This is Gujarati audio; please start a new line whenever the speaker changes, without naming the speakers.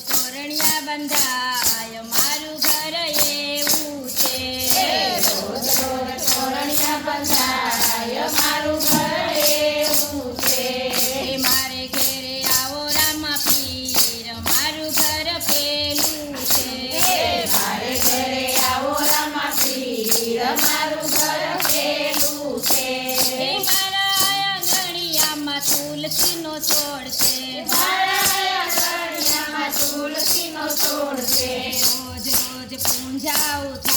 તોરણિયા બંધાય મારું ઘર એવું છે
રોજ રોજ તોરણિયા બંધાય મારું ઘર એવું છે
મારે ઘેરે આવો રામા પીર મારું ઘર પેલું છે
મારે ઘરે આવો રામા પીર મારું ઘર પેલું છે
મારા આંગણિયામાં તુલસીનો છોડ છે
મારા આંગણિયામાં તુલસીનો છોડ છે
રોજ રોજ પૂંજાવું